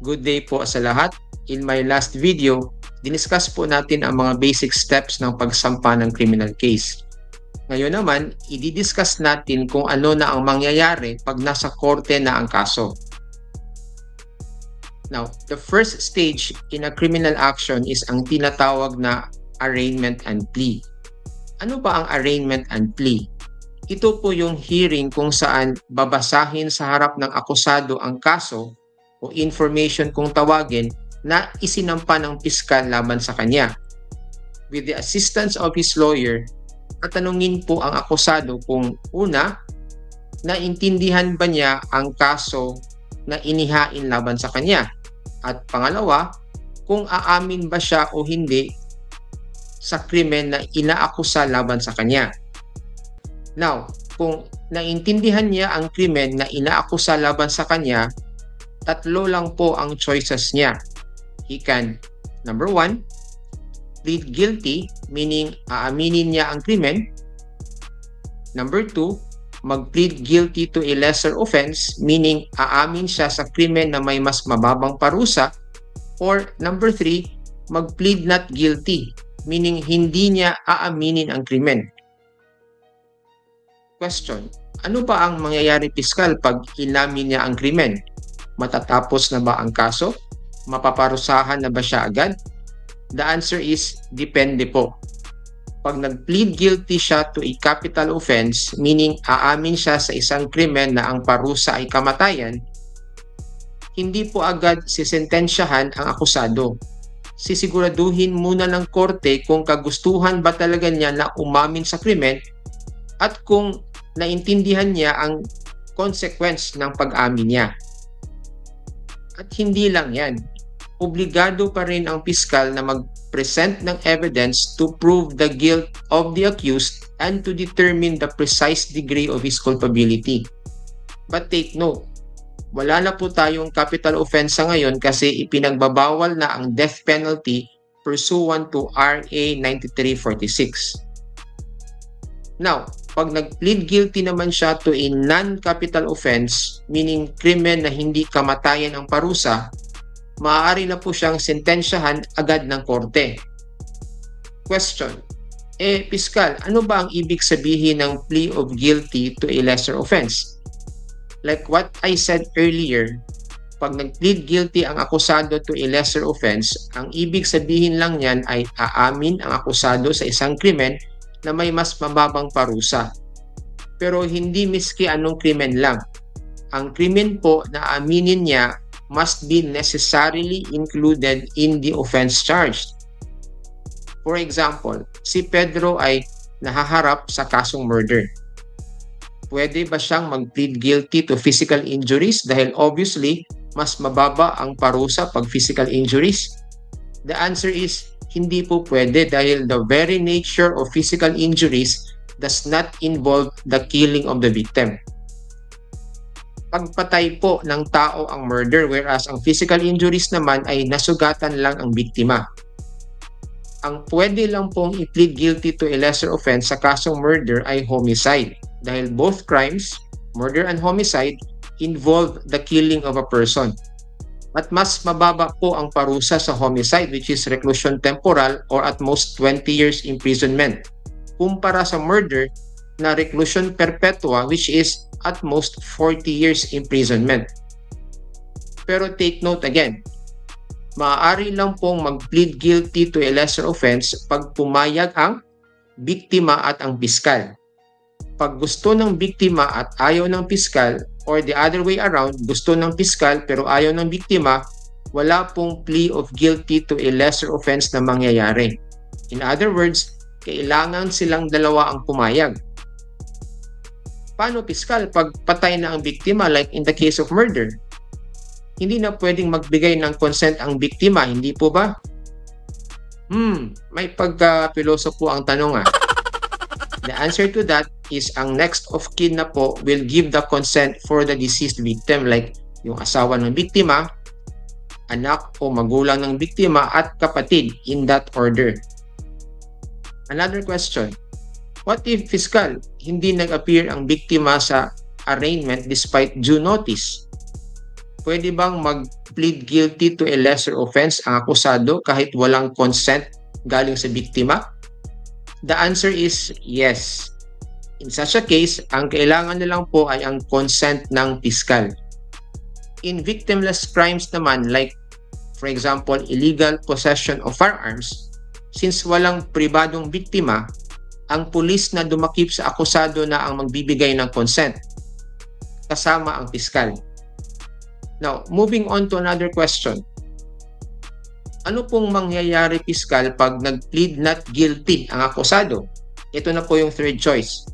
Good day po sa lahat. In my last video, diniscuss po natin ang mga basic steps ng pagsampa ng criminal case. Ngayon naman, i-discuss natin kung ano na ang mangyayari pag nasa korte na ang kaso. Now, the first stage in a criminal action is ang tinatawag na arraignment and plea. Ano ba ang arraignment and plea? Ito po yung hearing kung saan babasahin sa harap ng akusado ang kaso o information kung tawagin na isinampa ng piskal laban sa kanya. With the assistance of his lawyer, tatanungin po ang akusado kung una, naintindihan ba niya ang kaso na inihain laban sa kanya? At pangalawa, kung aamin ba siya o hindi sa krimen na inaakusa laban sa kanya. Now, kung naintindihan niya ang krimen na inaakusa laban sa kanya, tatlo lang po ang choices niya. He can, number 1, plead guilty, meaning aaminin niya ang krimen. Number 2, mag-plead guilty to a lesser offense, meaning aamin siya sa krimen na may mas mababang parusa. Or number 3, mag-plead not guilty, meaning hindi niya aaminin ang krimen. Question, ano ba ang mangyayari piskal pag inamin niya ang krimen? Matatapos na ba ang kaso? Mapaparusahan na ba siya agad? The answer is, depende po. Pag nag-plead guilty siya to a capital offense, meaning aamin siya sa isang krimen na ang parusa ay kamatayan, hindi po agad sisentensyahan ang akusado. Sisiguraduhin muna ng korte kung kagustuhan ba talaga niya na umamin sa krimen at kung naintindihan niya ang consequence ng pag-amin niya. At hindi lang yan, obligado pa rin ang piskal na mag-present ng evidence to prove the guilt of the accused and to determine the precise degree of his culpability. But take note, wala na po tayong capital offense sa ngayon kasi ipinagbabawal na ang death penalty pursuant to RA 9346. Now, pag nag-plead guilty naman siya to a non-capital offense, meaning krimen na hindi kamatayan ang parusa, maaari na po siyang sentensyahan agad ng korte. Question, piskal, ano ba ang ibig sabihin ng plea of guilty to a lesser offense? Like what I said earlier, pag nag-plead guilty ang akusado to a lesser offense, ang ibig sabihin lang niyan ay aamin ang akusado sa isang krimen na may mas mababang parusa. Pero hindi miski anong krimen lang. Ang krimen po na aminin niya must be necessarily included in the offense charged. For example, si Pedro ay nahaharap sa kasong murder. Pwede ba siyang mag-plead guilty to physical injuries dahil obviously mas mababa ang parusa pag physical injuries? The answer is hindi po pwede dahil the very nature of physical injuries does not involve the killing of the victim. Pagpatay po ng tao ang murder whereas ang physical injuries naman ay nasugatan lang ang biktima. Ang pwede lang pong i-plead guilty to a lesser offense sa kasong murder ay homicide dahil both crimes, murder and homicide, involve the killing of a person. At mas mababa po ang parusa sa homicide which is reclusion temporal or at most 20 years imprisonment kumpara sa murder na reclusion perpetua which is at most 40 years imprisonment. Pero take note again, maaari lang pong mag-plead guilty to a lesser offense pag pumayag ang biktima at ang piskal. Pag gusto ng biktima at ayaw ng piskal or the other way around, gusto ng piskal pero ayaw ng biktima, wala pong plea of guilty to a lesser offense na mangyayari. In other words, kailangan silang dalawa ang pumayag. Paano piskal pag patay na ang biktima like in the case of murder? Hindi na pwedeng magbigay ng consent ang biktima, hindi po ba? May pagka-piloso po ang tanong . The answer to that is ang next of kin na po will give the consent for the deceased victim like yung asawa ng biktima, anak o magulang ng biktima at kapatid in that order. Another question, what if piskal hindi nag-appear ang biktima sa arraignment despite due notice? pwede bang mag-plead guilty to a lesser offense ang akusado kahit walang consent galing sa biktima? The answer is yes. In such a case, ang kailangan na lang po ay ang consent ng piskal. In victimless crimes naman, like for example, illegal possession of firearms, since walang pribadong biktima, ang pulis na dumakip sa akusado na ang magbibigay ng consent, kasama ang piskal. Now, moving on to another question. Ano pong mangyayari piskal pag nag-plead not guilty ang akusado? Ito na po yung third choice.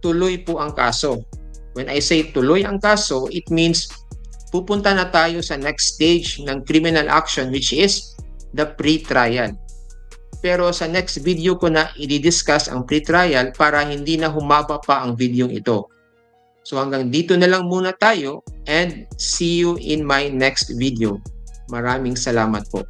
Tuloy po ang kaso. When I say tuloy ang kaso, it means pupunta na tayo sa next stage ng criminal action, which is the pre-trial. Pero sa next video ko na i-discuss ang pre-trial para hindi na humaba pa ang video ito. So hanggang dito na lang muna tayo and see you in my next video. Maraming salamat po.